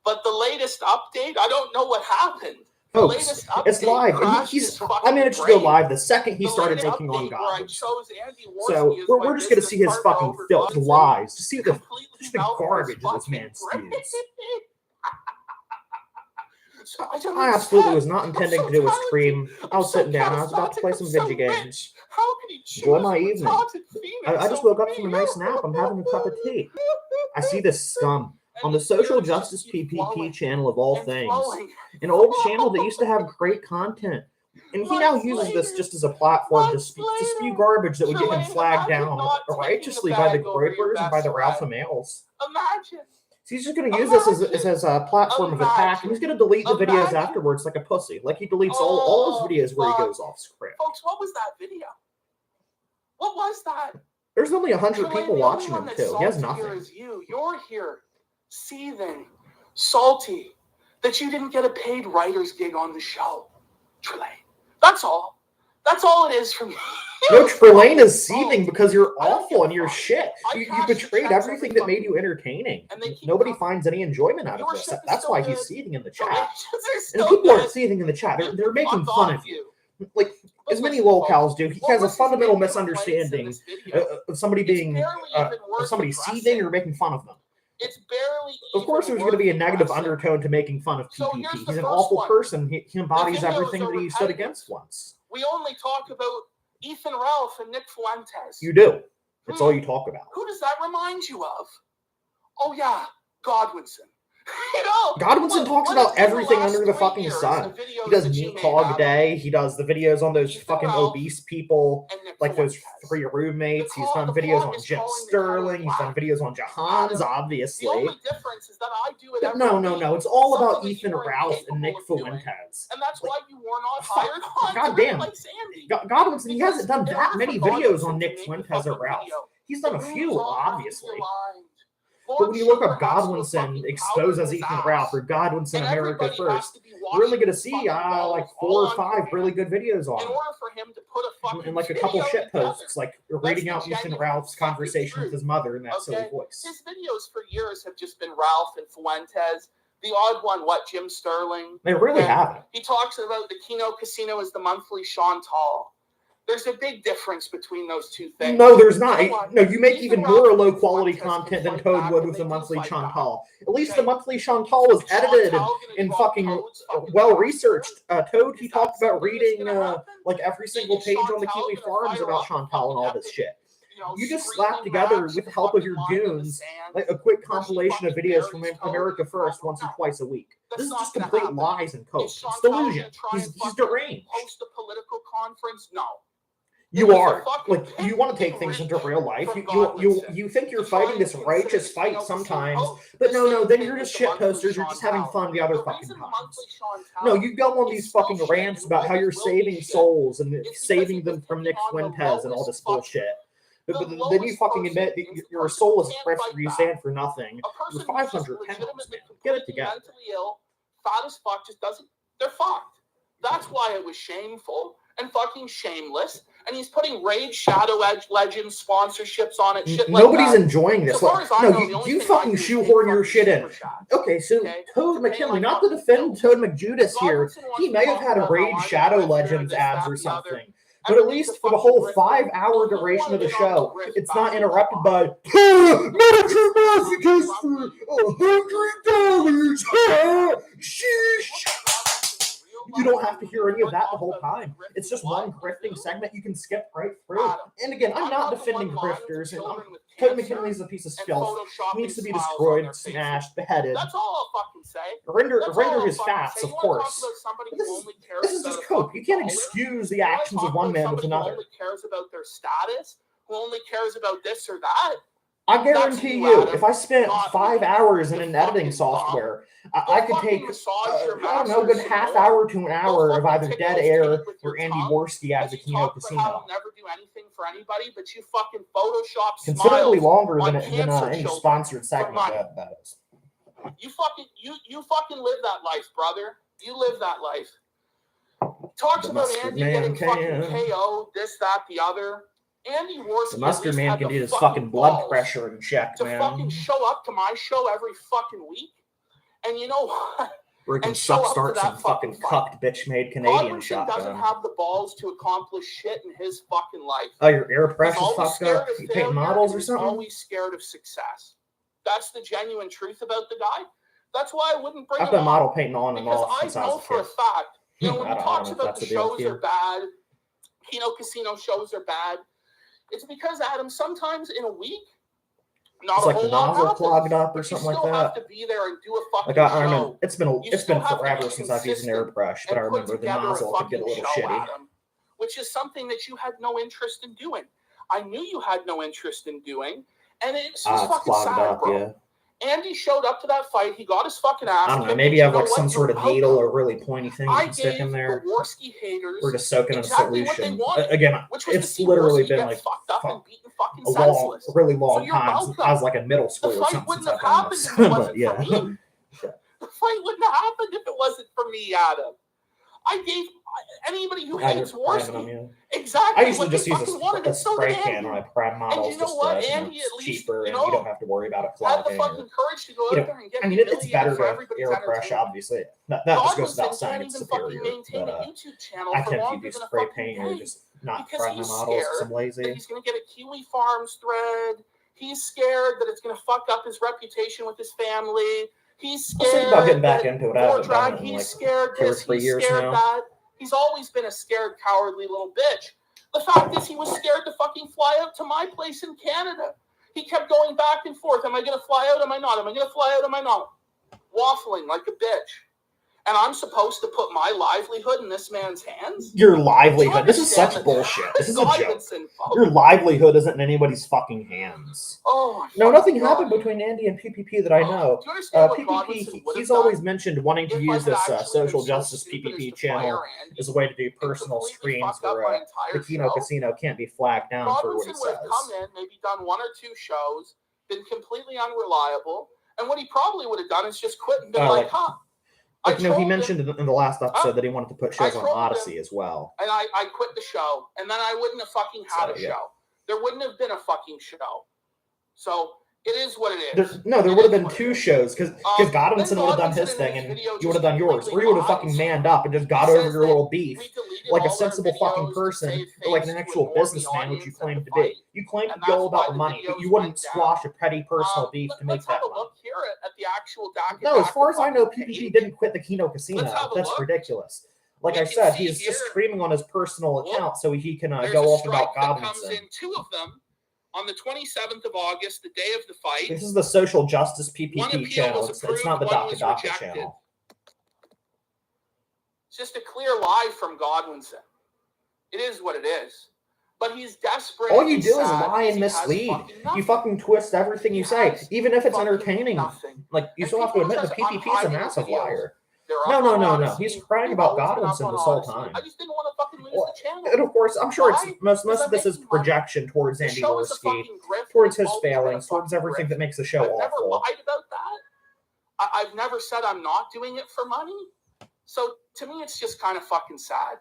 But the latest update, I don't know what happened. Folks, it's live. I managed to go live the second he started taking on God. So we're just going to see his fucking filth, lies, to see the garbage this man spews. I absolutely was not intending to do a stream. I was sitting down. I was about to play some video games. Enjoy my evening. I just woke up from a nice nap. I'm having a cup of tea. I see this scum on the Social Justice PPP channel of all things. An old channel that used to have great content. And he now uses this just as a platform to spew garbage that would get him flagged down righteously by the Groyblers and by the Ralpha males. Imagine. So he's just going to use this as a platform of attack, and he's going to delete the videos afterwards like a pussy. Like he deletes all his videos where he goes off script. Folks, what was that video? What was that? There's only 100 people watching him, too. He has nothing. You're here, seething, salty, that you didn't get a paid writer's gig on the show. Trelane. That's all. That's all it is for me. No, Trelane is seething because you're awful and you're shit. You betrayed everything that made you entertaining. Nobody finds any enjoyment out of this. That's why he's seething in the chat. And people aren't seething in the chat. They're making fun of you. Like, as many lolcows do, he has a fundamental misunderstanding of somebody being, somebody seething or making fun of them. It's barely. Of course, there's going to be a negative undertone to making fun of PPP. He's an awful person. He embodies everything that he stood against once. We only talk about Ethan Ralph and Nick Fuentes. You do. That's all you talk about. Who does that remind you of? Oh, yeah, Godwinson. Godwinson talks about everything under the fucking sun. He does Meat Hog Day. He does the videos on those fucking obese people, like those 3 roommates. He's done videos on Jim Sterling. He's done videos on Jahans, obviously. The only difference is that I do it every No. It's all about Ethan Ralph and Nick Fuentes. And that's why you were not hired on. Goddamn. Godwinson, he hasn't done that many videos on Nick Fuentes or Ralph. He's done a few, obviously. But when you look up Godwinson exposed as Ethan Ralph or Godwinson America First, you're only going to see like 4 or 5 really good videos on him. And like a couple shit posts, like reading out Ethan Ralph's conversation with his mother in that silly voice. His videos for years have just been Ralph and Fuentes. The odd one, Jim Sterling. They really haven't. He talks about the Keno Casino as the monthly Chantal. There's a big difference between those two things. No, there's not. No, you make even more low-quality content than Toad would with the monthly Chantal. At least the monthly Chantal was edited and fucking well-researched. Toad, he talked about reading like every single page on the Kiwi Farms about Chantal and all this shit. You just slap together, with the help of your goons, like a quick compilation of videos from America First once or twice a week. This is just complete lies and coke. It's delusion. He's deranged. Host a political conference? No. You are. Like, you want to take things into real life. You think you're fighting this righteous fight sometimes, but no, then you're just shit posters. You're just having fun the other fucking times. No, you go on these fucking rants about how you're saving souls and saving them from Nick Fuentes and all this bullshit. But then you fucking admit that you're a soulless prick where you stand for nothing. You're 500 pounds, man. Get it together. Mentally ill, fat as fuck, just doesn't. They're fucked. That's why it was shameful and fucking shameless. And he's putting Raid Shadow Edge Legends sponsorships on it. Shit like Nobody's that. enjoying this. You fucking shoehorn your shit in. Okay, so Toad McKinley, not to defend Toad McJudas here, he may have had a Raid Shadow Legends ads or something. But at least for the whole 5-hour duration of the show, it's not interrupted by Medicare messages for $100. Sheesh. You don't have to hear any of that the whole time. It's just one grifting segment you can skip right through. And again, I'm not defending grifters. And Toad McKinley's a piece of filth. He needs to be destroyed, smashed, beheaded. That's all I'll fucking say. Render his fats, of course. But this is just cope. You can't excuse the actions of one man with another. Who only cares about their status, who only cares about this or that. I guarantee you, if I spent 5 hours in an editing software, I could take, I don't know, a good half hour to an hour of either dead air or Andy Worski out of the Keno Casino. I'll never do anything for anybody, but you fucking Photoshop considerably longer than any sponsored segment that is. You fucking live that life, brother. You live that life. Talks about Andy getting fucking KO, this, that, the other. Andy Worski, the mustard man can get his fucking blood pressure in check, man. To fucking show up to my show every fucking week and And you know what? Freaking suck start some fucking cucked bitch-made Canadian shotgun. Doesn't have the balls to accomplish shit in his fucking life. Oh, your air pressure fucked up? You paint models or something? He's always scared of success. That's the genuine truth about the guy. That's why I wouldn't bring him on. I've been model painting on and off since I was a kid. Because I know for a fact, you know, when he talks about the shows are bad, Keno Casino shows are bad, it's because, Adam, sometimes in a week, not it's a like whole the nozzle lot clogged up or something like that. You still have to be there and do a fucking show. I remember, it's been forever since I've used an airbrush, but I remember the nozzle could get a little shitty. Adam, which is something that you had no interest in doing. I knew you had no interest in doing, and it's just fucking sad, up, bro. Yeah. Andy showed up to that fight. He got his fucking ass. I don't know. Maybe have like some sort of needle or really pointy thing you can stick in there. The Worski haters or just soak it in a solution. Again, it's literally been like a long, really long time since I was like in middle school or something. Since I've done this. Yeah. The fight wouldn't have happened if it wasn't for me, Adam. I gave anybody who hates Worski. Exactly. I usually just use a spray can when I prime models. And you know what? Andy at least cheaper, and you don't have to worry about it clogging. Had the fucking courage to go out there and get. I mean, it's better to airbrush, obviously. That just goes without saying it's superior. But I tend to do spray paint or just not prime my models because I'm lazy. He's going to get a Kiwi Farms thread. He's scared that it's going to fuck up his reputation with his family. He's scared. I'm thinking about getting back into it. I haven't done it in like 2 or 3 years now. He's always been a scared, cowardly little bitch. The fact is, he was scared to fucking fly out to my place in Canada. He kept going back and forth. Am I going to fly out? Am I not? Am I going to fly out? Am I not? Waffling like a bitch. And I'm supposed to put my livelihood in this man's hands? Your livelihood? This is such bullshit. This is a joke. Your livelihood isn't in anybody's fucking hands. No, nothing happened between Andy and PPP that I know. PPP, he's always mentioned wanting to use this social justice PPP channel as a way to do personal streams where the Keno Casino can't be flagged down for what he says. Come in, maybe done 1 or 2 shows, been completely unreliable, and what he probably would have done is just quit and been like, huh. Like, he mentioned in the last episode that he wanted to put shows on Odyssey as well. And I quit the show, and then I wouldn't have fucking had a show. There wouldn't have been a fucking show. So it is what it is. There would have been 2 shows because Godwinson would have done his thing and you would have done yours, or you would have fucking manned up and just got over your little beef like a sensible fucking person or like an actual businessman, which you claim to be. You claim to be all about the money, but you wouldn't squash a petty personal beef to make that money. No, as far as I know, PPP didn't quit the Keno Casino. That's ridiculous. Like I said, he is just streaming on his personal account so he can go off about Godwinson. 2 of them. On the 27th of August, the day of the fight. This is the social justice PPP channel. It's not the Dr. Doctor channel. It's just a clear lie from Godwinson. It is what it is. But he's desperate. All you do is lie and mislead. You fucking twist everything you say. Even if it's entertaining. Like, you still have to admit the PPP is a massive liar. No. He's crying about Godwinson this whole time. I just didn't want to fucking lose the channel. And of course, I'm sure it's most of this is projection towards Andy Worski, towards his failings, towards everything that makes the show awful. I've never lied about that. I've never said I'm not doing it for money. So to me, it's just kind of fucking sad.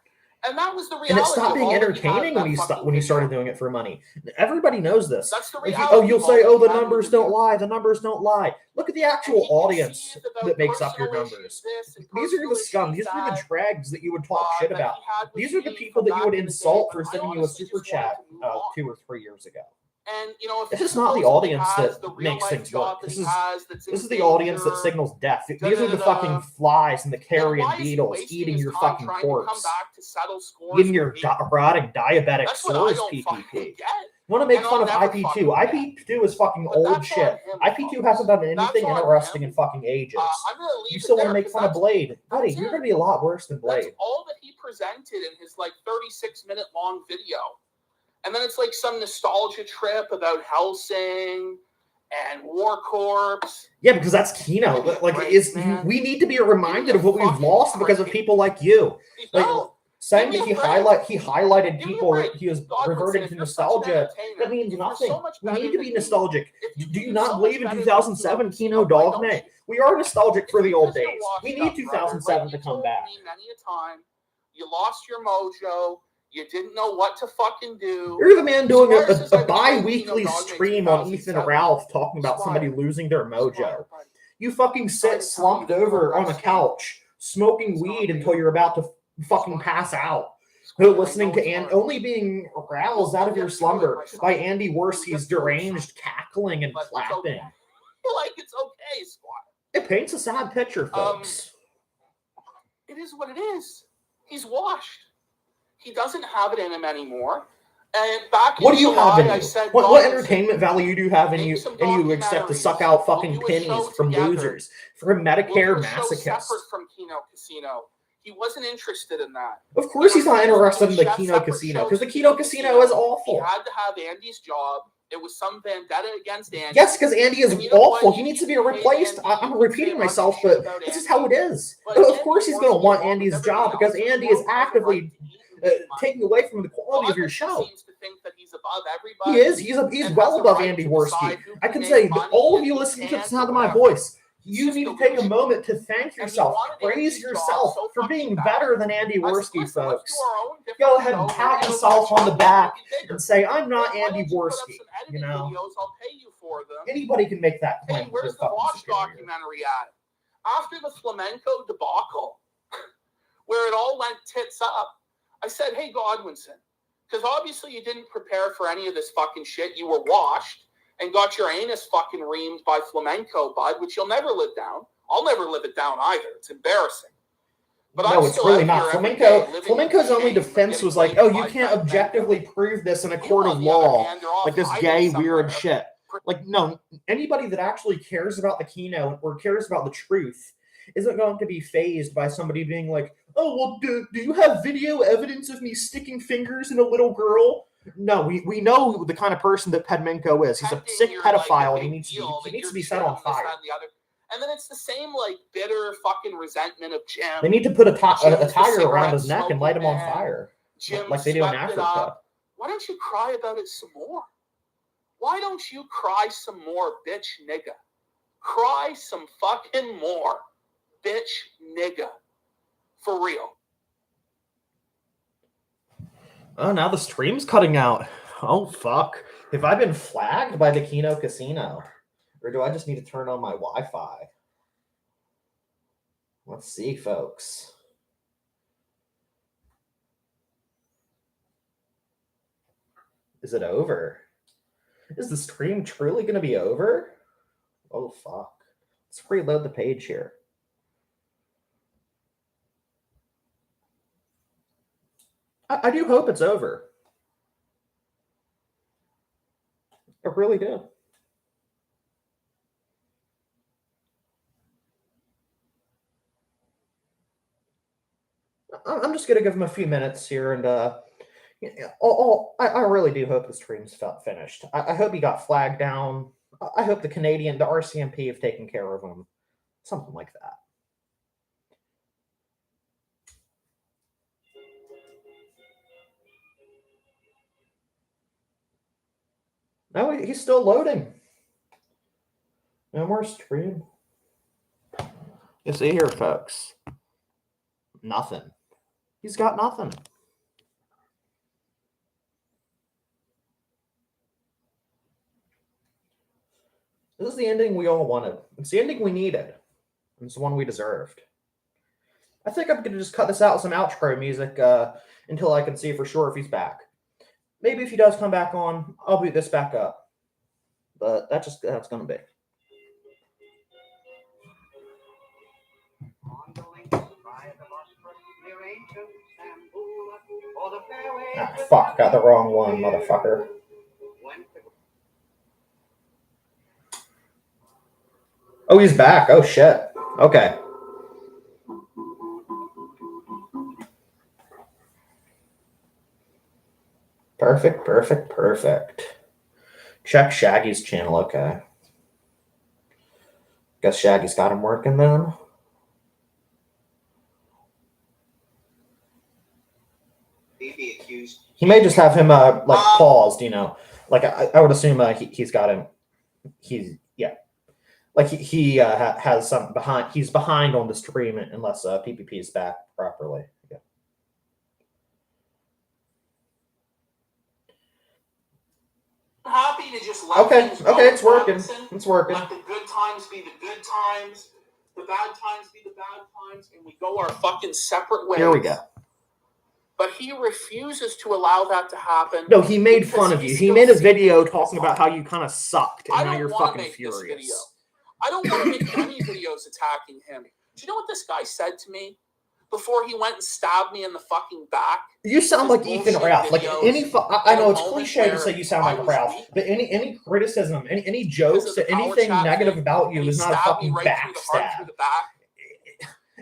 And that was the reality. And it stopped being entertaining when you started doing it for money. Everybody knows this. That's the reality. You'll say, the numbers don't lie. The numbers don't lie. Look at the actual audience that makes up your numbers. These are the scum. These are the dregs that you would talk shit about. These are the people that you would insult for sending you a super chat 2 or 3 years ago. And if this is not the audience that makes things work. This is the audience that signals death. These are the fucking flies and the carrion beetles eating your fucking corpse, eating your rotting diabetic sores. PPP. You want to make fun of IP2? IP2 is fucking old shit. IP2 hasn't done anything interesting in fucking ages. You still want to make fun of Blade, buddy? You're gonna be a lot worse than Blade. That's all that he presented in his 36-minute long video. And then it's like some nostalgia trip about Helsing and War Corps. Yeah, because that's Keno. We need to be reminded of what we've lost because of people like you. Saying that he highlighted people, he was reverting to nostalgia, that means nothing. We need to be nostalgic. Do you not believe in 2007 Keno Dogma? We are nostalgic for the old days. We need 2007 to come back. You lost your mojo. You didn't know what to fucking do. You're the man doing a bi-weekly stream on Ethan Ralph talking about somebody losing their mojo. You fucking sit slumped over on a couch, smoking weed until you're about to fucking pass out. Listening to and only being roused out of your slumber by Andy Worski's deranged cackling and clapping. Like, it's okay, Squire. It paints a sad picture, folks. It is what it is. He's washed. He doesn't have it in him anymore. And back in July, I said, what entertainment value do you have in you, and you accept to suck out fucking pennies from losers, from Medicare masochists? Separate from Keno Casino. He wasn't interested in that. Of course he's not interested in the Keno Casino, because the Keno Casino is awful. He had to have Andy's job. It was some vendetta against Andy. Yes, because Andy is awful. He needs to be replaced. I'm repeating myself, but this is how it is. Of course he's going to want Andy's job, because Andy is actively taking away from the quality of your show. He is. He's well above Andy Worski. I can say that all of you listening to the sound of my voice, you need to take a moment to thank yourself, praise yourself for being better than Andy Worski, folks. Go ahead and pat yourself on the back and say, I'm not Andy Worski. You know, anybody can make that claim. Hey, where's the Watch documentary at? After the flamenco debacle, where it all went tits up, I said, hey, Godwinson, because obviously you didn't prepare for any of this fucking shit. You were washed and got your anus fucking reamed by flamenco, bud, which you'll never live down. I'll never live it down either. It's embarrassing. But no, it's really not. Flamenco's only defense was like, oh, you can't objectively prove this in a court of law. Like this gay, weird shit. Like, no, anybody that actually cares about the Keno or cares about the truth isn't going to be fazed by somebody being like, oh, well, do you have video evidence of me sticking fingers in a little girl? No, we know the kind of person that Pedmenko is. He's a sick pedophile, and he needs to be set on fire. And then it's the same, like, bitter fucking resentment of Jim. They need to put a tiger around his neck and light him on fire, like they do in Africa. Why don't you cry about it some more? Why don't you cry some more, bitch nigga? Cry some fucking more, bitch nigga. For real. Oh, now the stream's cutting out. Oh, fuck. Have I been flagged by the Keno Casino? Or do I just need to turn on my Wi-Fi? Let's see, folks. Is it over? Is the stream truly going to be over? Oh, fuck. Let's reload the page here. I do hope it's over. I really do. I'm just going to give him a few minutes here, and I really do hope the stream's finished. I hope he got flagged down. I hope the RCMP have taken care of him. Something like that. No, he's still loading. No more stream. You see here, folks. Nothing. He's got nothing. This is the ending we all wanted. It's the ending we needed. It's the one we deserved. I think I'm going to just cut this out with some outro music until I can see for sure if he's back. Maybe if he does come back on, I'll boot this back up. But that's going to be. Ah, fuck, got the wrong one, motherfucker. Oh, he's back. Oh, shit. Okay. Perfect. Check Shaggy's channel. Okay. Guess Shaggy's got him working then. He may just have him paused, you know. Like I would assume he's got him. Like he has some behind. He's behind on the stream unless PPP is back properly. Yeah. Happy to just let things go, it's working. Robinson. It's working. Let the good times be the good times, the bad times be the bad times, and we go our fucking separate ways. Here we go. But he refuses to allow that to happen. No, he made fun of you. He made a video talking about how you kind of sucked, and now you're fucking furious. I don't want to make any videos attacking him. Do you know what this guy said to me before he went and stabbed me in the fucking back? You sound like Ethan Ralph. Like I know it's cliche to say you sound like Ralph, but any criticism, any jokes, anything negative about you is not a fucking backstab.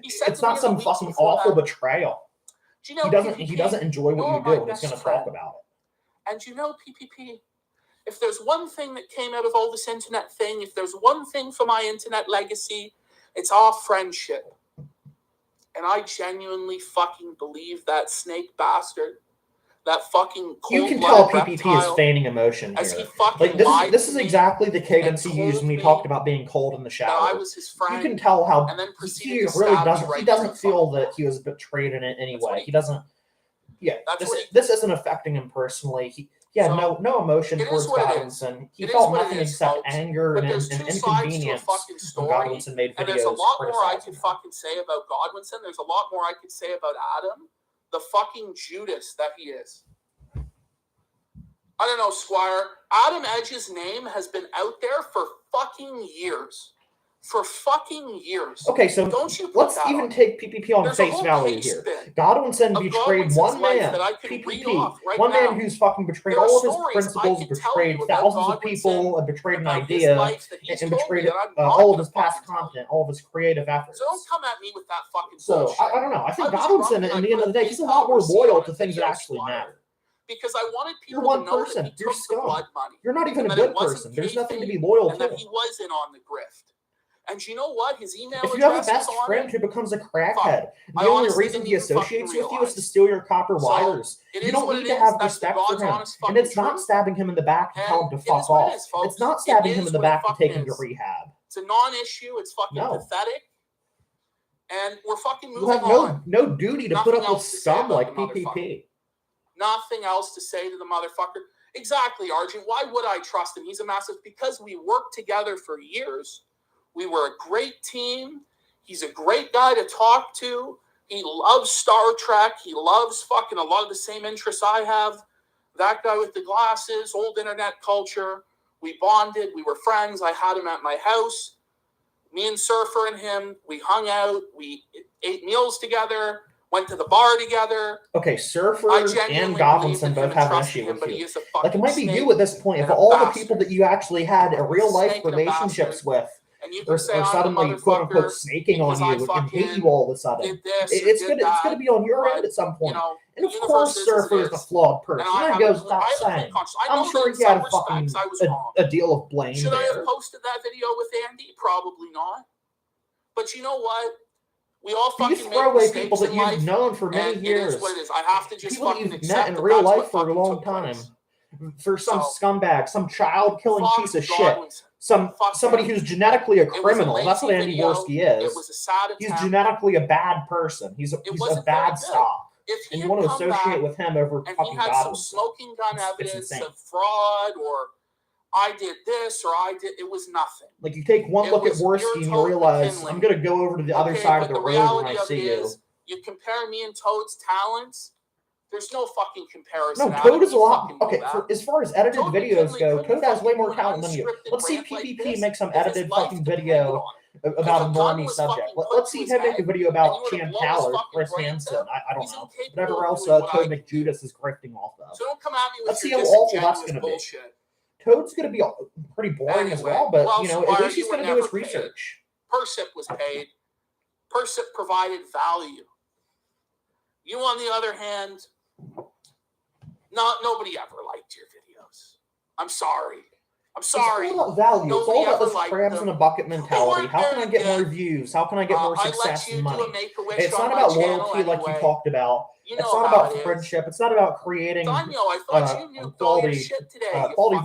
It's not some fucking awful betrayal. You know, he doesn't enjoy what you do, and he's going to talk about it. And you know, PPP, if there's one thing that came out of all this internet thing, if there's one thing for my internet legacy, it's our friendship. And I genuinely fucking believe that snake bastard, that fucking cold-blooded You can tell PPP is feigning emotion here. Like this is exactly the cadence he used when he talked about being cold in the shower. I was his friend. You can tell how he really doesn't. He doesn't feel that he was betrayed in it anyway. He doesn't. Yeah, this isn't affecting him personally. No emotion towards Godwinson. He felt nothing except anger and inconvenience when Godwinson made videos. And there's a lot more I could fucking say about Godwinson. There's a lot more I could say about Adam. The fucking Judas that he is. I don't know, Squire. Adam Edge's name has been out there for fucking years. Okay, so let's even take PPP on face value here. Godwinson betrayed one man, PPP, one man who's fucking betrayed all of his principles, betrayed thousands of people, and betrayed an idea, and betrayed all of his past content, all of his creative efforts. So don't come at me with that fucking bullshit. I don't know. I think Godwinson, at the end of the day, he's a lot more loyal to things that actually matter. Because I wanted people to know that he took the blood money. You're not even a good person. There's nothing to be loyal to. And that he wasn't on the grift. And you know what? His email address. If you have a best friend who becomes a crackhead, the only reason he associates with you is to steal your copper wires. You don't need to have respect for him. And it's not stabbing him in the back to tell him to fuck off. It's not stabbing him in the back to take him to rehab. It's a non-issue. It's fucking pathetic. And we're fucking moving on. You have no duty to put up with scum like PPP. Nothing else to say to the motherfucker. Exactly, Arjun. Why would I trust him? He's a massive. Because we worked together for years. We were a great team. He's a great guy to talk to. He loves Star Trek. He loves fucking a lot of the same interests I have. That guy with the glasses, old internet culture. We bonded. We were friends. I had him at my house. Me and Surfer and him, we hung out. We ate meals together. Went to the bar together. Okay, Surfer and Godwinson both have an issue with you. Like, it might be you at this point. If all the people that you actually had real-life relationships with or suddenly quote-unquote snaking on you and hate you all of a sudden, it's gonna be on your end at some point. And of course, Surfer is a flawed person. That goes without saying. I'm sure he had a deal of blame. Should I have posted that video with Andy? Probably not. But you know what? We all fucking throw away people that you've known for many years. It is what it is. I have to just people fucking that you've met in real life for a long time. For some scumbag, some child-killing piece of shit, somebody who's genetically a criminal. That's what Andy Worski is. It was a sad attempt. He's genetically a bad person. He's a bad stock. And you want to associate with him over fucking God. And he had some smoking gun evidence of fraud or I did this or I did. It was nothing. Like, you take one look at Worski and you realize, I'm going to go over to the other side of the road when I see you. You compare me and Toad's talents, there's no fucking comparison. No, Toad is a lot. Okay, as far as edited videos go, Toad has way more talent than you. Let's see PPP make some edited fucking video about a normie subject. Let's see him make a video about Chantal or Chris Hansen. I don't know. Whatever else Toad McJudas is grifting off of. So don't come at me with Let's see how awful that's going to be. Toad's going to be pretty boring as well, but, at least he's going to do his research. Persip was paid. Persip provided value. You, on the other hand, nobody ever liked your videos. I'm sorry. It's all about value. It's all about this crabs in a bucket mentality. How can I get more views? How can I get more success and money? It's not about loyalty like you talked about. It's not about friendship. It's not about creating quality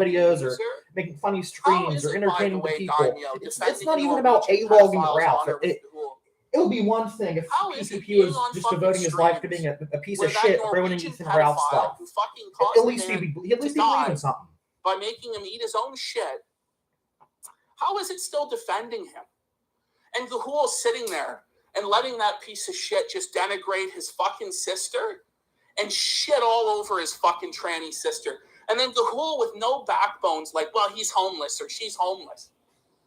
videos or making funny streams or entertaining the people. It's not even about A-logging Ralph. It would be one thing if PPP was just devoting his life to being a piece of shit, ruining Ethan Ralph's life. At least he'd be leaving something. by making him eat his own shit, how is it still defending him? And Gahul's sitting there and letting that piece of shit just denigrate his fucking sister and shit all over his fucking tranny sister. And then Gahul with no backbones like, well, he's homeless or she's homeless.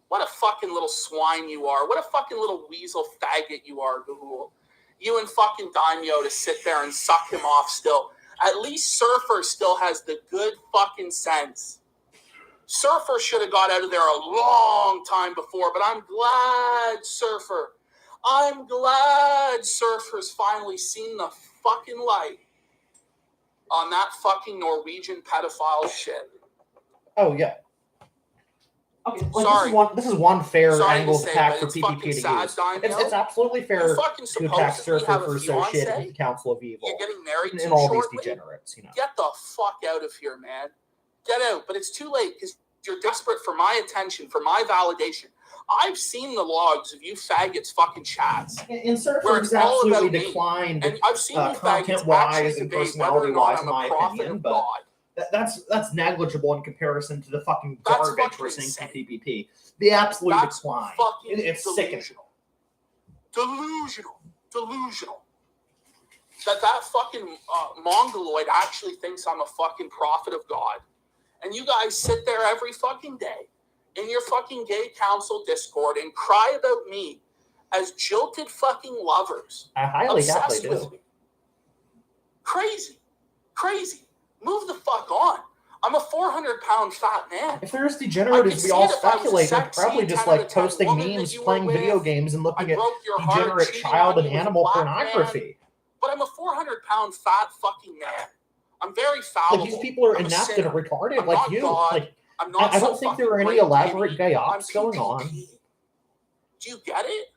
What a fucking little swine you are. What a fucking little weasel faggot you are, Gahul. You and fucking Daimyo to sit there and suck him off still. At least Surfer still has the good fucking sense. Surfer should have got out of there a long time before, but I'm glad Surfer's finally seen the fucking light on that fucking Norwegian pedophile shit. Oh, yeah. Okay, sorry. This is one fair Sorry angle to to say, attack but for it's PPP fucking to sad, use. Daimyo. It's absolutely fair You're fucking to attack supposedly Surfer have for a associating fiancé. with the Council of Evil You're getting married and too all these shortly. degenerates, you know. Get the fuck out of here, man. Get out. But it's too late because you're desperate for my attention, for my validation. I've seen the logs of you faggots fucking chats. And Surfer's absolutely declined and I've seen you content-wise and personality-wise, in my opinion, but God. that's negligible in comparison to the fucking garbage we're seeing from PPP. The absolute decline. It's sickening. Delusional. That fucking mongoloid actually thinks I'm a fucking prophet of God. And you guys sit there every fucking day in your fucking gay council Discord and cry about me as jilted fucking lovers. I highly doubt they obsessed do. with me. Crazy. Move the fuck on. I'm a 400-pound fat man. If they're as degenerate as we all speculate, they're probably just like posting memes, playing video games, and looking at degenerate child and animal pornography. But I'm a 400-pound fat fucking man. I'm very fallible. Like, these people are inept and retarded, I'm like you. God. Like, I don't think there are any elaborate gay ops going on. Do you get it?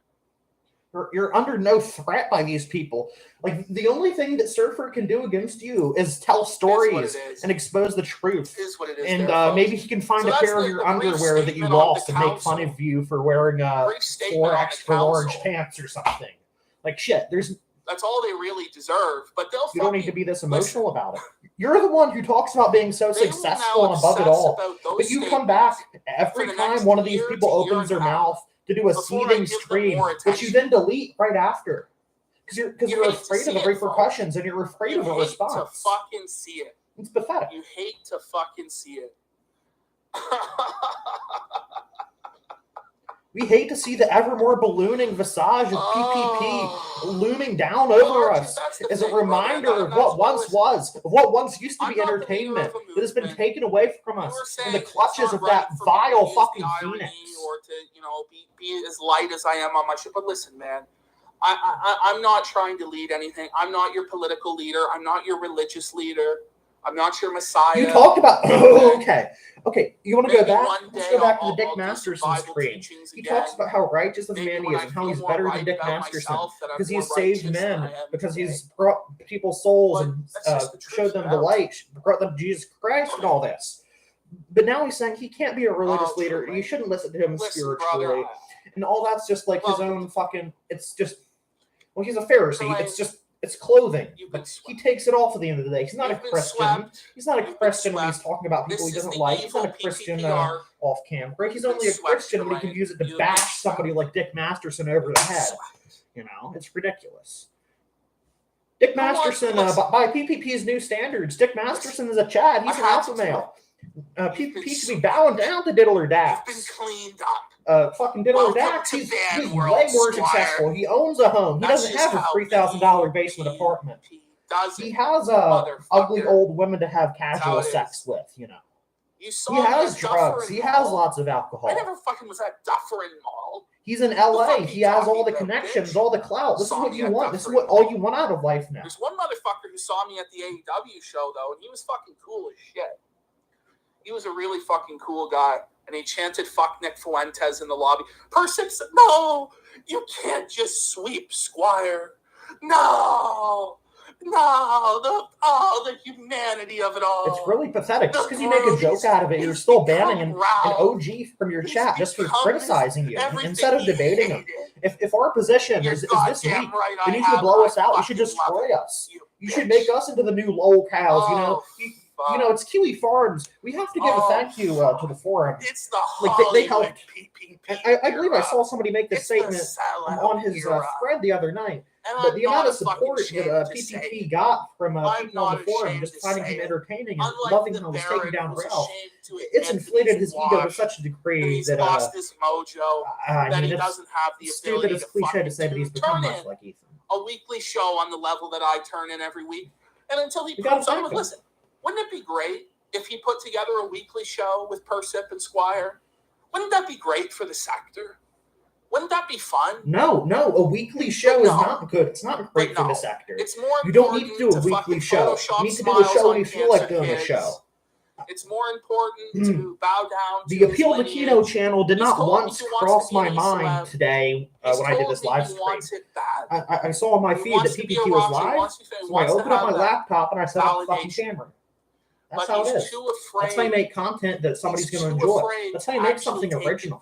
You're under no threat by these people. Like, the only thing that Surfer can do against you is tell stories and expose the truth. And maybe he can find a pair of your underwear that you lost and make fun of you for wearing 4 extra large pants or something. Like, shit, that's all they really deserve. But you don't need to be this emotional about it. You're the one who talks about being so successful and above it all. But you come back every time one of these people opens their mouth to do a seething stream, which you then delete right after. Because you're afraid of the repercussions and you're afraid of a response. You hate to fucking see it. It's pathetic. You hate to fucking see it. We hate to see the ever more ballooning visage of PPP looming down over us as a reminder of what once was, of what once used to be entertainment that has been taken away from us in the clutches of that vile fucking phoenix. Or to, be as light as I am on my shit. But listen, man, I'm not trying to lead anything. I'm not your political leader. I'm not your religious leader. I'm not your messiah. You talked about okay. You want to go back? Let's go back to the Dick Masterson screen. He talks about how righteous of a man he is and how he's better than Dick Masterson because he's saved men, because he's brought people's souls and showed them the light, brought them Jesus Christ and all this. But now he's saying he can't be a religious leader. You shouldn't listen to him spiritually, and all that's just like his own fucking. It's just he's a Pharisee. It's clothing. He takes it off at the end of the day. He's not a Christian. He's not a Christian when he's talking about people he doesn't like. He's not a Christian off camera. He's only a Christian when he can use it to bash somebody like Dick Masterson over the head. It's ridiculous. Dick Masterson, by PPP's new standards, Dick Masterson is a Chad. He's an alpha male. PPP should be bowing down to Diddle or Dax. It's been cleaned up. Fucking Diddle or Dax, he's way more successful. He owns a home. He doesn't have a $3,000 basement apartment. He has ugly old women to have casual sex with, He has drugs. He has lots of alcohol. I never fucking was at Dufferin Mall. He's in LA. He has all the connections, all the clout. This is what you want. This is what all you want out of life now. There's one motherfucker who saw me at the AEW show, though, and he was fucking cool as shit. He was a really fucking cool guy. And he chanted "fuck Nick Fuentes" in the lobby. Person said, "No, you can't just sweep Squire. No, the humanity of it all." It's really pathetic. Just because you make a joke out of it, you're still banning an OG from your chat just for criticizing you instead of debating him. If our position is this weak, then you should blow us out. You should destroy us. You should make us into the new lol cows. fuck. It's Kiwi Farms. We have to give a thank you to the forum. It's the Hollywood they helped. PPP. I believe I saw somebody make this statement on his thread the other night. But the amount of support that PPP got from people on the forum just finding him entertaining and loving how he's taking down Ralph, it's inflated his ego to such a degree that lost his mojo. That he doesn't have the ability it's cliche to say, but he's become much like Ethan. A weekly show on the level that I turn in every week, and until he proves something, listen, wouldn't it be great if he put together a weekly show with Persip and Squire? Wouldn't that be great for the sector? Wouldn't that be fun? No, a weekly show is not good. It's not great for the sector. It's more you don't need to do a weekly show. You need to do a show when you feel like doing a show. It's more important to bow down to the Appeal to Kino channel did not once cross my mind today when I did this live stream. I saw on my feed that PPP was live, so I opened up my laptop and I set up the fucking camera. That's how it is. That's how you make content that somebody's going to enjoy. That's how you make something original.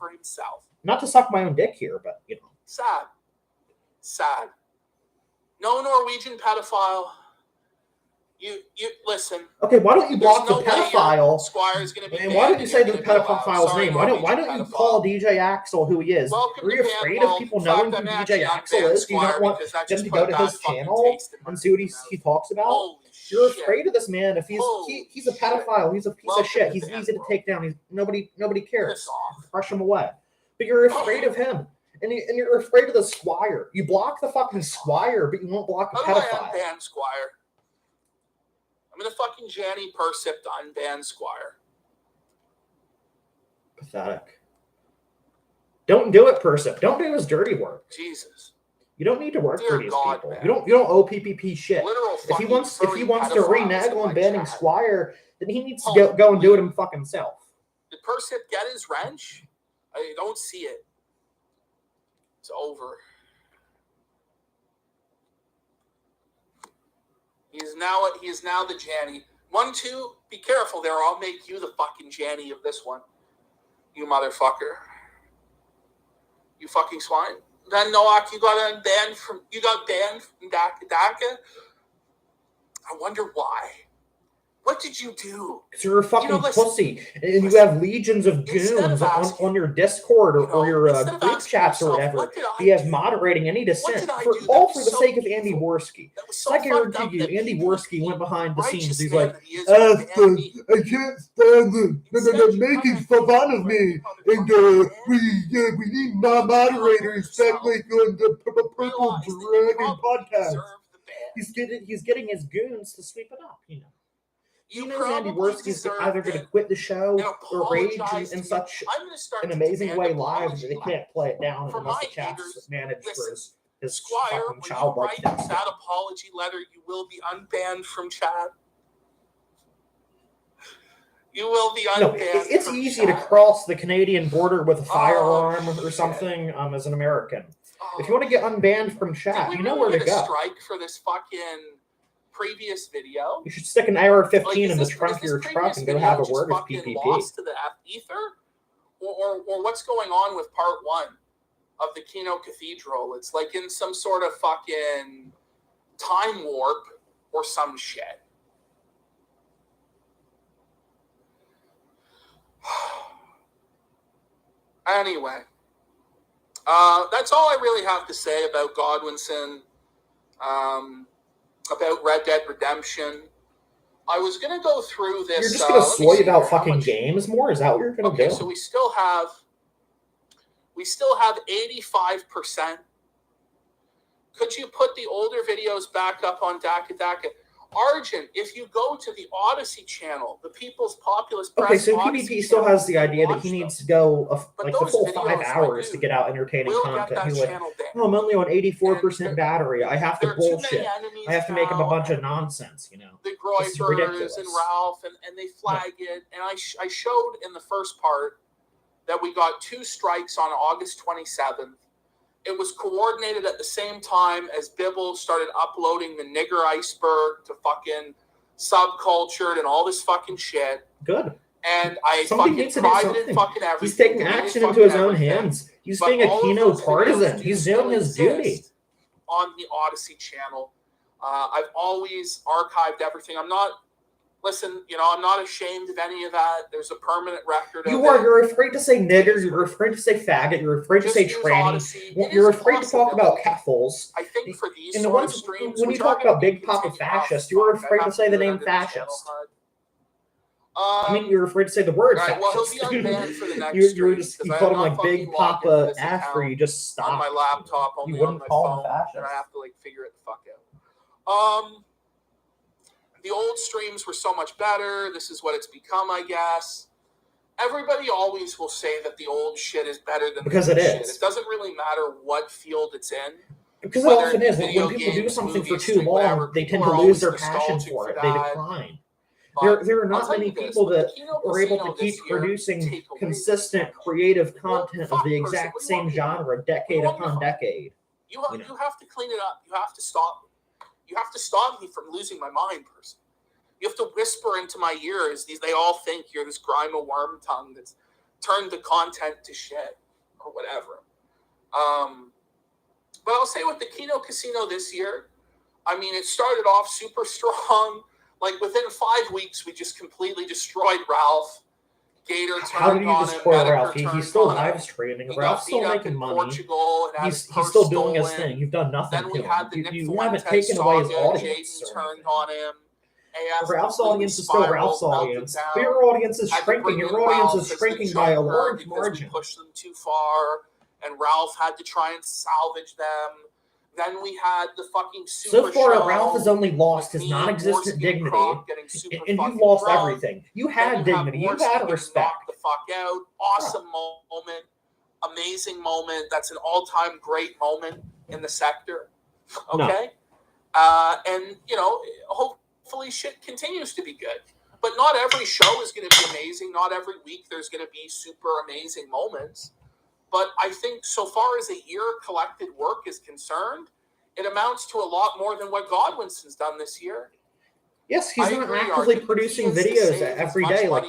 Not to suck my own dick here, but, Sad. No Norwegian pedophile. You listen. Okay, why don't you block the pedophile? Squire's gonna be and why don't you say the pedophile's name? Why don't you call DJ Axel who he is? Are you afraid of people knowing who DJ Axel is? Do you not want them to go to his channel and see what he talks about? You're afraid of this man. If he's a pedophile, he's a piece of shit. He's easy to take down. Nobody cares. Brush him away. But you're afraid of him. And you're afraid of the Squire. You block the fucking Squire, but you won't block the pedophile. Unban Squire. I'm gonna fucking Janny Persip to unban Squire. Pathetic. Don't do it, Persip. Don't do his dirty work. Jesus. You don't need to work for these people. Man. You don't owe PPP shit. If he wants to renege on banning Squire, then he needs to go and do it him fucking self. Did Persip get his wrench? I don't see it. It's over. He is now the Janny. 1, 2, be careful there. I'll make you the fucking Janny of this one. You motherfucker. You fucking swine. Then Noak, you got banned from Daka. I wonder why. What did you do? Because you're a fucking pussy, and you have legions of goons on your Discord or your group chats or whatever. You have moderating any dissent, all for the sake of Andy Worski. I guarantee you, Andy Worski went behind the scenes. He's like, I can't stand them. They're making fun of me, and we need moderators that like on the Purple Dragon podcast. He's getting his goons to sweep it up, He knows Andy Worski's either going to quit the show or rage in such an amazing way live that they can't play it down unless the chat's managed for his Squire, fucking childlike things. That apology letter, you will be unbanned from chat. You will be unbanned. No, it's easy to cross the Canadian border with a firearm or something as an American. If you want to get unbanned from chat, you know where to go. Strike for this fucking previous video. You should stick an AR-15 in the trunk of your truck and go have a word with PPP. Lost to the ether, or what's going on with part 1 of the Kino Cathedral? It's like in some sort of fucking time warp or some shit. Anyway, that's all I really have to say about Godwinson. About Red Dead Redemption. I was going to go through this. You're just going to soy about fucking games more? Is that what you're going to do? Okay, so we still have 85%. Could you put the older videos back up on Daka? Arjun, if you go to the Odyssey channel, the People's Populous Press. Okay, so PPP still has the idea that he needs to go the full 5 hours to get out entertaining content. He's like, no, I'm only on 84% battery. I have to bullshit. I have to make up a bunch of nonsense, The Groypers and Ralph, and they flag it. And I showed in the first part that we got 2 strikes on August 27th. It was coordinated at the same time as Bibble started uploading the nigger iceberg to fucking Subcultured and all this fucking shit. Good. And I fucking tried it in fucking everything. He's taking action into his own hands. He's being a Kino partisan. He's doing his duty. On the Odyssey channel. I've always archived everything. I'm not Listen, I'm not ashamed of any of that. There's a permanent record of it. You're afraid to say nigger, you're afraid to say faggot, you're afraid to say tranny, you're afraid to talk about cathols. I think for these and sort of streams, when you talk about Big Papa fascist, you're afraid to say the name fascist. You're afraid to say the word fascist. Well, he'll be unbanned for the next you called him like Big Papa after you just stopped. On my laptop, only on my phone, and I have to figure it the fuck out. The old streams were so much better. This is what it's become, I guess. Everybody always will say that the old shit is better than because the new it shit. is. It doesn't really matter what field it's in. Because it often is. When people do something for too long, they tend to lose their passion for it. They decline. There are not many people that are able to keep producing consistent, creative content of the exact same genre, decade upon decade. You have to clean it up. You have to stop me. You have to stop me from losing my mind, person. You have to whisper into my ears. They all think you're this grime of worm tongue that's turned the content to shit or whatever. But I'll say with the Kino Casino this year, it started off super strong. Like within 5 weeks, we just completely destroyed Ralph. Gator turned on him. How did you destroy Ralph? He's still live streaming. Ralph's still making money. He's still doing his thing. You've done nothing to him. You haven't taken away his audience. Turned on him. Ralph's audience is still Ralph's audience. But your audience is shrinking. Your audience is shrinking by a large margin. We pushed them too far, and Ralph had to try and salvage them. Then we had the fucking super So far, show. Ralph has only lost his non-existent dignity, and you've lost everything. You had dignity. You had respect. The fuck out. Awesome moment. Amazing moment. That's an all-time great moment in the sector. Okay? No. And, hopefully shit continues to be good. But not every show is going to be amazing. Not every week there's going to be super amazing moments. But I think so far as a year collected work is concerned, it amounts to a lot more than what Godwinson's done this year. Yes, he's not actively producing videos every day. Like,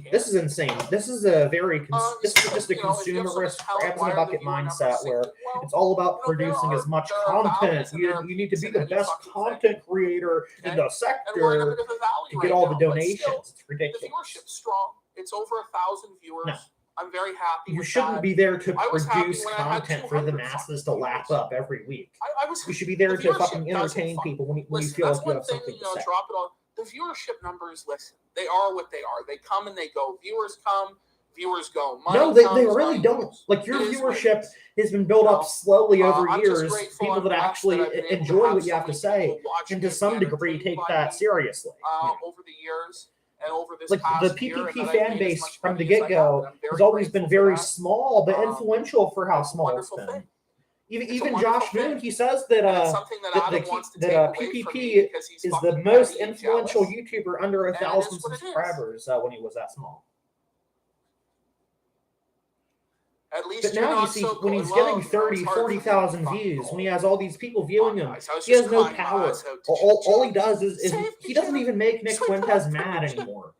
this is insane. This is a very this is just a consumerist crabs in a bucket mindset where it's all about producing as much content. You need to be the best content creator in the sector to get all the donations. It's ridiculous. The viewership's strong. It's over 1,000 viewers. No. I'm very happy. You shouldn't be there to produce content for the masses to lap up every week. You should be there to fucking entertain people when you feel like you have something to say. Drop it all. The viewership numbers, listen, they are what they are. They come and they go. Viewers come, viewers go. No, they really don't. Like, your viewership has been built up slowly over years. People that actually enjoy what you have to say, and to some degree take that seriously. Over the years. And over this like the PPP fan base from the get-go has always been very small, but influential for how small it's been. Even Josh Moon, he says that PPP is the most influential YouTuber under 1,000 subscribers when he was that small. At least but now you see, when he's getting 30, 40,000 views, when he has all these people viewing him, he has no power. All he does is he doesn't even make Nick Fuentes mad anymore.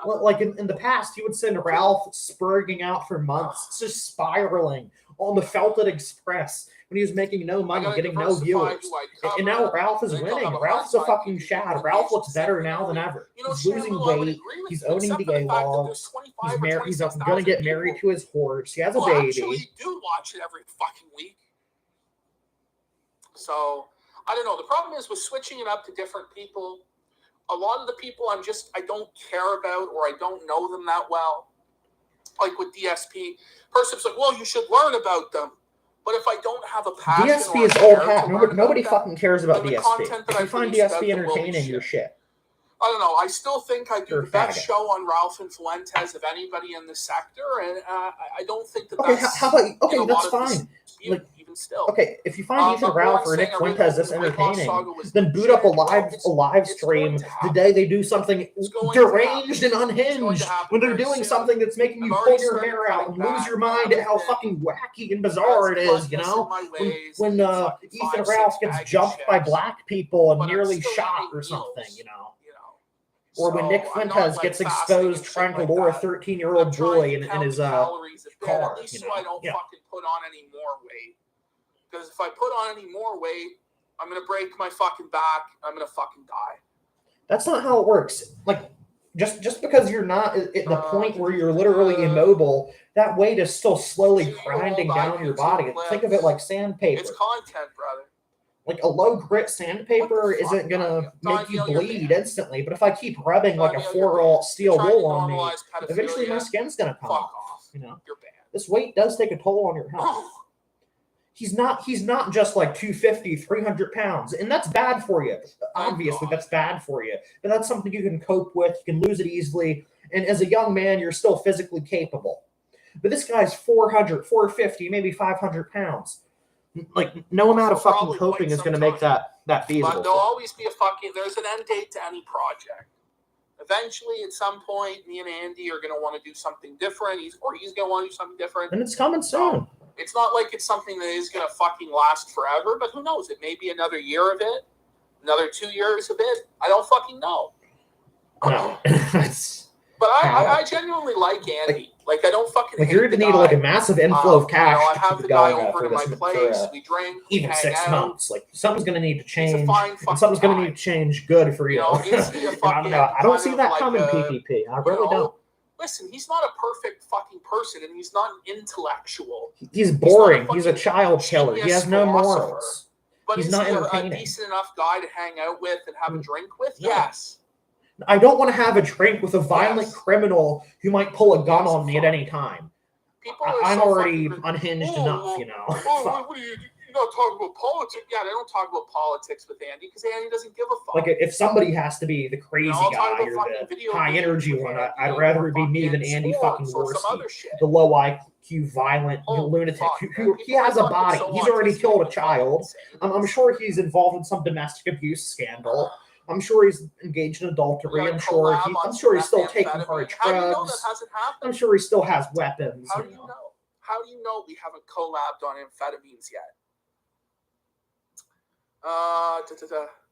Like in the past, he would send Ralph spurging out for months, just spiraling on the Felted Express when he was making no money, getting no viewers. And now Ralph is winning. Ralph's a fucking shad. Ralph looks better now than ever. He's losing weight. He's owning the A-logs. He's going to get married to his horse. He has a baby. I actually do watch it every fucking week. So, I don't know. The problem is with switching it up to different people. A lot of the people I don't care about, or I don't know them that well. Like with DSP, person's like, well, you should learn about them. But if I don't have a passion, DSP is old hat. Nobody fucking cares about DSP. If you find DSP entertaining, you're shit. I don't know. I still think I do the best show on Ralph and Fuentes of anybody in the sector, and I don't think that that's... How about, that's fine. Like, even still. Okay, if you find Ethan Ralph or Nick Fuentes this entertaining, then boot up a live stream the day they do something deranged and unhinged, when they're doing something that's making you pull your hair out and lose your mind at how fucking wacky and bizarre it is, When Ethan Ralph gets jumped by black people and nearly shot or something, Or when Nick Fuentes gets exposed trying to lure a 13-year-old boy in his car. At least so I don't fucking put on any more weight. Because if I put on any more weight, I'm going to break my fucking back. I'm going to fucking die. That's not how it works. Like, just because you're not at the point where you're literally immobile, that weight is still slowly grinding down your body. Think of it like sandpaper. It's content, brother. Like a low grit sandpaper isn't gonna make you bleed instantly, but if I keep rubbing like a 4-aught steel wool on me, eventually my skin's gonna come off. You know, you're bad. This weight does take a toll on your health. He's not just like 250, 300 pounds, and that's bad for you. Obviously, that's bad for you, but that's something you can cope with. You can lose it easily, and as a young man, you're still physically capable. But this guy's 400, 450, maybe 500 pounds. Like, no amount of fucking coping is going to make that feasible. But there'll always be there's an end date to any project. Eventually, at some point, me and Andy are going to want to do something different. He's going to want to do something different. And it's coming soon. It's not like it's something that is going to fucking last forever, but who knows? It may be another year of it, another 2 years of it. I don't fucking know. No. But I genuinely like Andy. Like I don't fucking. Like you're gonna need like a massive inflow of cash. I have the guy over to my place. We drink. Even 6 months. Like something's gonna need to change. And something's gonna need to change good for you. I don't see that coming, PPP. I really don't. Listen, he's not a perfect fucking person, and he's not an intellectual. He's boring. He's a child killer. He has no morals. But he's not entertaining. A decent enough guy to hang out with and have a drink with? Yes. I don't want to have a drink with a violent criminal who might pull a gun on me at any time. I'm already unhinged enough, you know. What are you not talking about politics? Yeah, they don't talk about politics with Andy because Andy doesn't give a fuck. Like, if somebody has to be the crazy guy or the high energy one, I'd rather it be me than Andy fucking Worski, the low IQ, violent lunatic who he has a body. He's already killed a child. I'm sure he's involved in some domestic abuse scandal. I'm sure he's engaged in adultery. I'm sure he's still taking hard drugs. I'm sure he still has weapons. How do you know? How do you know we haven't collabed on amphetamines yet?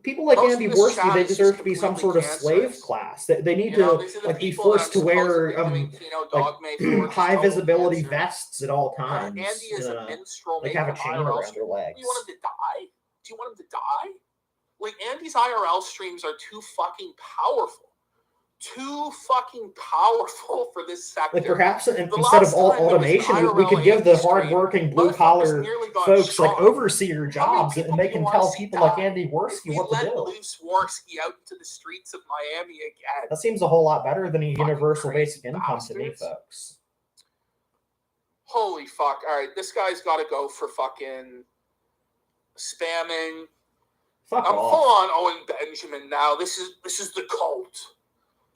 People like Andy Worski, they deserve to be some sort of slave class. They need to be forced to wear high visibility vests at all times. Andy is a minstrel. Like have a chain around their legs. Do you want him to die? Do you want him to die? Like, Andy's IRL streams are too fucking powerful. Too fucking powerful for this sector. Like, perhaps instead of all automation, we could give the hardworking blue-collar folks, like, overseer jobs, and they can tell people like Andy Worski what to do. Let loose Worski out into the streets of Miami again. That seems a whole lot better than a universal basic income to me, folks. Holy fuck. All right, this guy's got to go for fucking spamming. I'm full on Owen Benjamin now. This is the cult.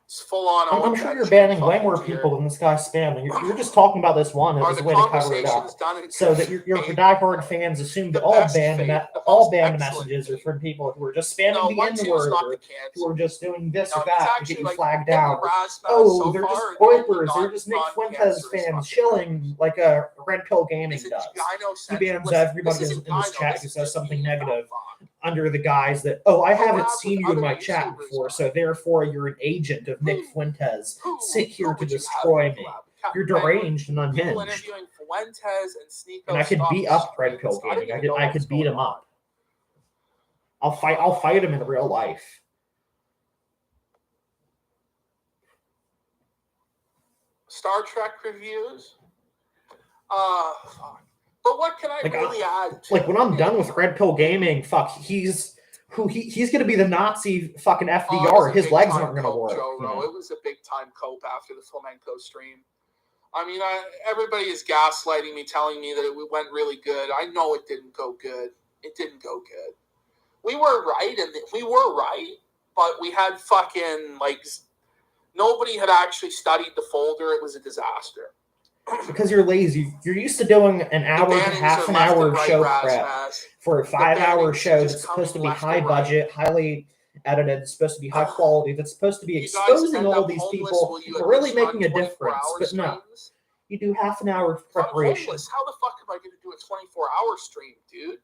It's full on. I'm sure you're banning way more people than this guy spamming. You're just talking about this one as a way to cover it up, so that your diehard fans assume that all banned messages are from people who are just spamming the N-word, or who are just doing this or that to get you flagged down. Oh, they're just spoilers. They're just Nick Fuentes fans chilling like a Red Pill Gaming does. He bans everybody in this chat who says something negative under the guise that, I haven't seen you in my chat before, so therefore you're an agent of Nick Fuentes, sent here to destroy me. You're deranged and unhinged. And I could beat up Red Pill Gaming. I could beat him up. I'll fight him in real life. Star Trek reviews? Fuck. But what can I really add? Like, when I'm done with Red Pill Gaming, he's going to be the Nazi fucking FDR. His legs aren't going to work. It was a big time cope after the flamenco stream. I mean, everybody is gaslighting me, telling me that it went really good. I know it didn't go good. It didn't go good. We were right, but we had fucking, nobody had actually studied the folder. It was a disaster. Because you're lazy. You're used to doing an hour to half an hour show prep for a 5-hour show that's supposed to be high budget, highly edited, it's supposed to be high quality, that's supposed to be exposing all these people, really making a difference. But no, you do half an hour of preparation. How the fuck am I going to do a 24-hour stream, dude?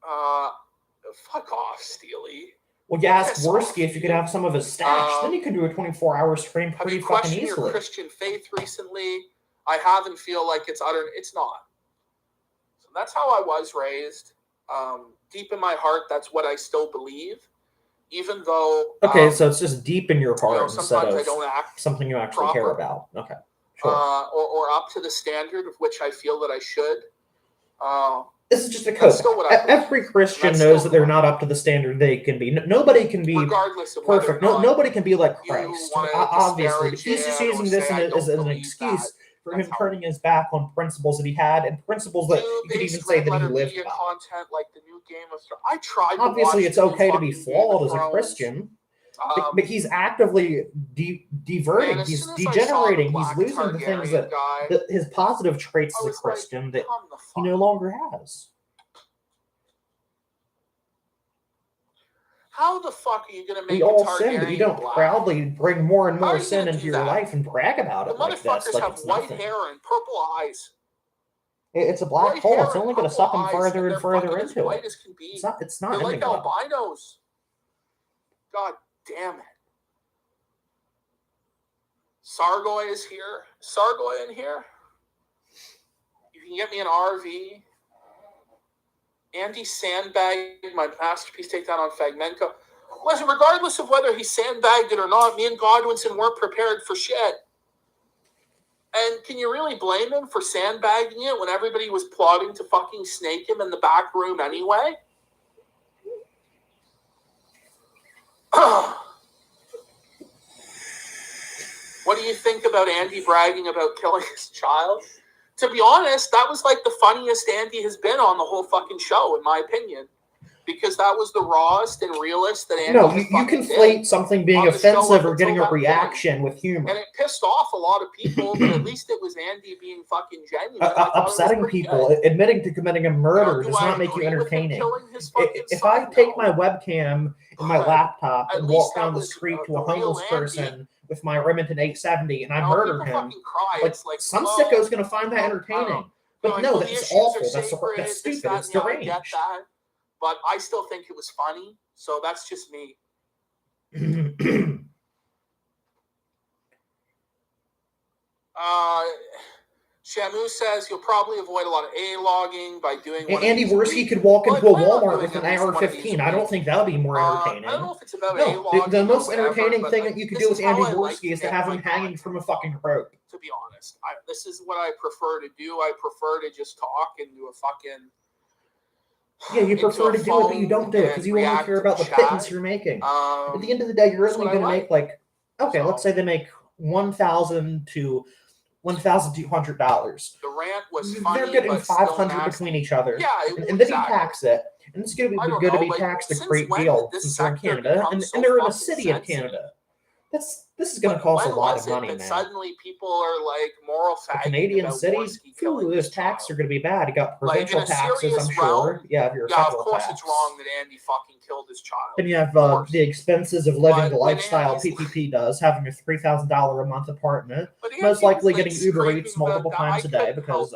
Fuck off, Steely. Well, you ask Worski if you could have some of his stash. Then you could do a 24-hour stream pretty fucking easily. Have you questioned your Christian faith recently? I have and feel like it's not. So that's how I was raised. Deep in my heart, that's what I still believe. Even though... Okay, so it's just deep in your heart instead sometimes of I don't act something you actually proper, care about. Okay, sure. Or up to the standard of which I feel that I should. This is just a code. Every Christian knows that they're not up to the standard they can be. Nobody can be perfect. Nobody can be like Christ, obviously. But he's just using this as an excuse for him turning his back on principles that he had and principles that you could even say that he lived by. Content like the new Game of Thrones. I tried. Obviously, it's okay to be flawed as a Christian, but he's actively diverting. Man, he's degenerating. He's losing the things that his positive traits as a Christian that he no longer has. How the fuck are you going to make we all sin, but you don't proudly bring more and more sin into your life and brag about it like this. The motherfuckers have white hair and purple eyes. It's a black hole. It's only going to suck them further and further into it. It's not. They're like albinos. God damn it. Sargoy is here. Sargoy in here. You can get me an RV. Andy sandbagged my masterpiece takedown on Fragmenco. Listen, regardless of whether he sandbagged it or not, me and Godwinson weren't prepared for shit. And can you really blame him for sandbagging it when everybody was plotting to fucking snake him in the back room anyway? What do you think about Andy bragging about killing his child? To be honest, that was like the funniest Andy has been on the whole fucking show, in my opinion. Because that was the rawest and realest that Andy you conflate something being offensive or getting a reaction with humor. And it pissed off a lot of people, but at least it was Andy being fucking genuine. Upsetting people, admitting to committing a murder does not make you entertaining. If I take my webcam and my laptop and walk down the street to a homeless person with my Remington 870 and I murder him, some sicko's going to find that entertaining. But no, that's awful. That's stupid. It's deranged. But I still think it was funny, so that's just me. Shamu says you'll probably avoid a lot of A-logging by doing what Andy Worski could walk into a Walmart with an AR-15. I don't think that would be more entertaining. I don't know if it's about A-logging. The most entertaining thing that you could do with Andy Worski is to have him hanging from a fucking rope. To be honest, this is what I prefer to do. I prefer to just talk and do a fucking... Yeah, you prefer to do it, but you don't do it because you only care about the pittance you're making. At the end of the day, you're only going to make let's say they make $1,000 to $1,200. The rant was funny. They're getting $500 between each other, and then you tax it, and it's going to be good to be taxed a great deal since they're in Canada, and they're in a city in Canada. This is going to cost a lot of money, man. Suddenly, people are like moral fagging. Canadian cities, those taxes are going to be bad. You got provincial taxes, I'm sure. Yeah, your federal tax. Of course, it's wrong that Andy fucking killed his child. Then you have the expenses of living the lifestyle PPP does, having a $3,000 a month apartment, most likely getting Uber Eats multiple times a day because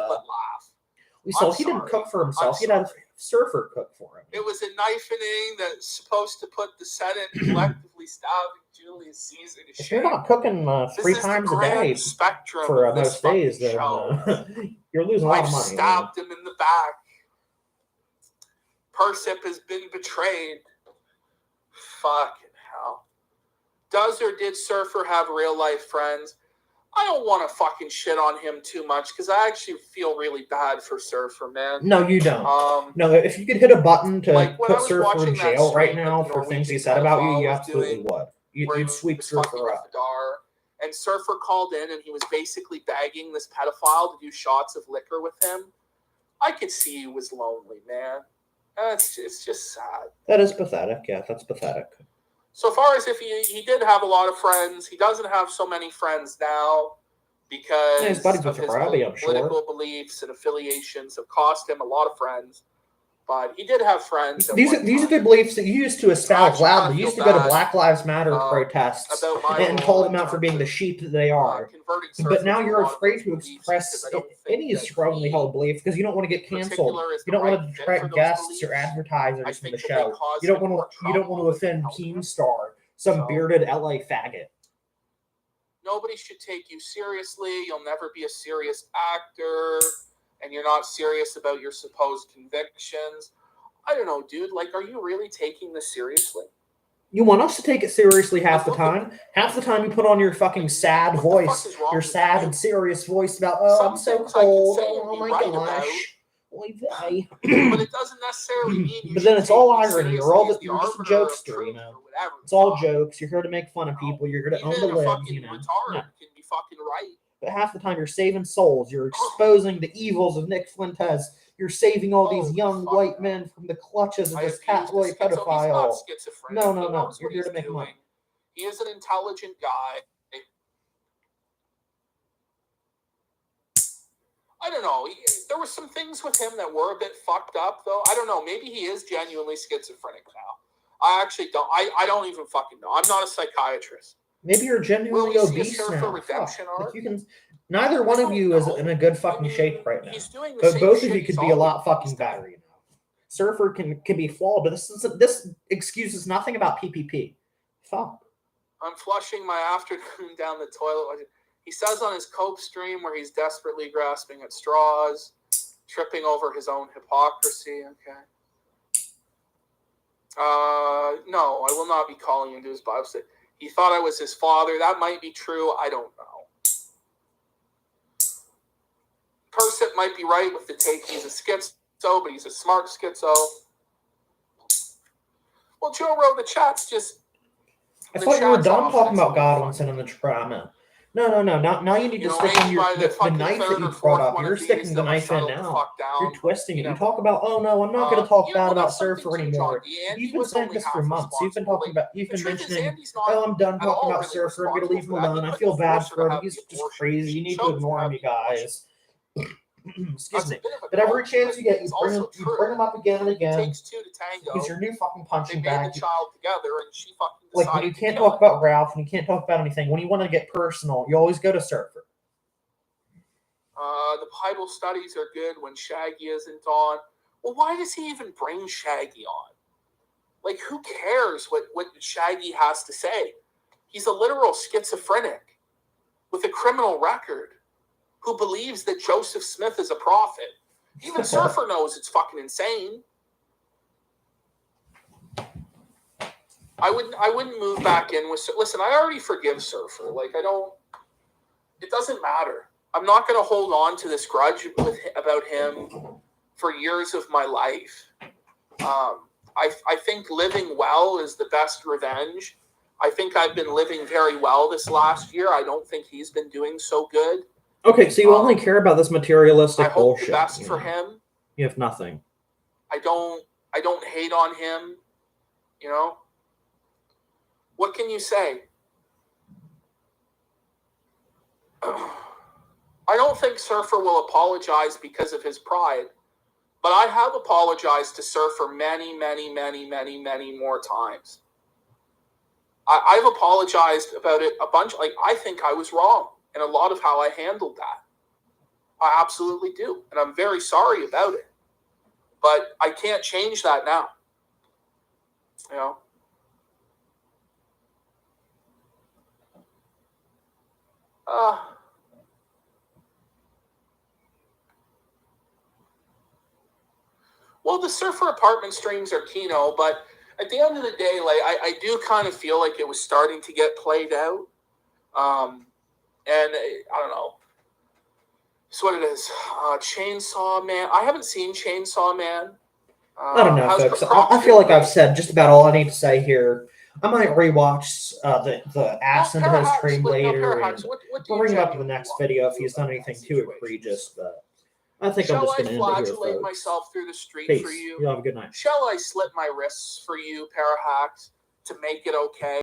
we saw he didn't cook for himself. He had a surfer cook for him. It was a knifening that's supposed to put the Senate collectively stabbing Julius Caesar to shame. If you're not cooking 3 times a day for most days, then you're losing a lot of money. I stabbed him in the back. Persip has been betrayed. Fucking hell. Does or did Surfer have real life friends? I don't want to fucking shit on him too much because I actually feel really bad for Surfer, man. No, you don't. No, if you could hit a button to put Surfer in jail right now for things he said about you, you absolutely would. You'd sweep Surfer up. And Surfer called in and he was basically begging this pedophile to do shots of liquor with him. I could see he was lonely, man. It's just sad. That is pathetic. Yeah, that's pathetic. So far as if he did have a lot of friends, he doesn't have so many friends now because his buddies of his political beliefs and affiliations have cost him a lot of friends. But he did have friends. These are the beliefs that you used to espouse loudly. You used to go to Black Lives Matter protests and call them out for being the sheep that they are. But now you're afraid to express any strongly held belief because you don't want to get canceled. You don't want to attract guests or advertisers from the show. You don't want to offend Keemstar, some bearded LA faggot. Nobody should take you seriously. You'll never be a serious actor. And you're not serious about your supposed convictions. I don't know, dude. Like, are you really taking this seriously? You want us to take it seriously half the time. Half the time you put on your fucking sad voice, your sad and serious voice about, oh, I'm so cold, oh my gosh. But it doesn't necessarily mean you But then it's all irony. You're just a jokester, you know. It's all jokes. You're here to make fun of people. You're here to own the libs, you know. Retard can be fucking right. But half the time you're saving souls. You're exposing the evils of Nick Fuentes. You're saving all these young white men from the clutches of this cat-boy pedophile. No. You're here to make money. He is an intelligent guy. I don't know. There were some things with him that were a bit fucked up, though. I don't know. Maybe he is genuinely schizophrenic now. I actually don't. I don't even fucking know. I'm not a psychiatrist. Maybe you're genuinely obese now. Like you can. Neither one of you is in a good fucking shape right now. But both of you could be a lot fucking better, you know. Surfer can be flawed, but this excuses nothing about PPP. Fuck. I'm flushing my afternoon down the toilet. He says on his cope stream where he's desperately grasping at straws, tripping over his own hypocrisy. Okay. No, I will not be calling into his Bible study. He thought I was his father. That might be true. I don't know. Persip might be right with the take. He's a schizo, but he's a smart schizo. Well, Joe wrote the chat's just... I thought you were done talking about Godwinson and the trauma. No. Now you need to stick in the knife that you brought up. You're sticking the knife in now. You're twisting it. You talk about, oh no, I'm not going to talk bad about Surfer anymore. You've been saying this for months. You've been mentioning, oh, I'm done talking about Surfer. I'm going to leave him alone. I feel bad for him. He's just crazy. You need to ignore him, you guys. Excuse me. But every chance you get, you bring him up again and again. Takes two to tango. He's your new fucking punching bag. The child together, and she fucking like when you can't talk about Ralph and you can't talk about anything. When you want to get personal, you always go to Surfer. The Bible studies are good when Shaggy isn't on. Well, why does he even bring Shaggy on? Like, who cares what Shaggy has to say? He's a literal schizophrenic with a criminal record who believes that Joseph Smith is a prophet. Even Surfer knows it's fucking insane. I wouldn't move back in with... Listen, I already forgive Surfer. Like, I don't... It doesn't matter. I'm not going to hold on to this grudge about him for years of my life. I think living well is the best revenge. I think I've been living very well this last year. I don't think he's been doing so good. Okay, so you only care about this materialistic bullshit. I hope the best for him. You have nothing. I don't hate on him, you know? What can you say? I don't think Surfer will apologize because of his pride, but I have apologized to Surfer many more times. I've apologized about it a bunch. Like, I think I was wrong in a lot of how I handled that. I absolutely do. And I'm very sorry about it. But I can't change that now. You know? Well, the Surfer apartment streams are Kino, but at the end of the day, like I do kind of feel like it was starting to get played out. And I don't know. It's what it is. Chainsaw Man. I haven't seen Chainsaw Man. I don't know, folks. I feel like I've said just about all I need to say here. I might rewatch the ass into his stream later, and we'll bring it up in the next video if he's done anything too egregious. But I think I'm just going to end it here, flagellate myself through the street Peace. for you? You have a good night. Shall I slit my wrists for you, Parahax, to make it okay?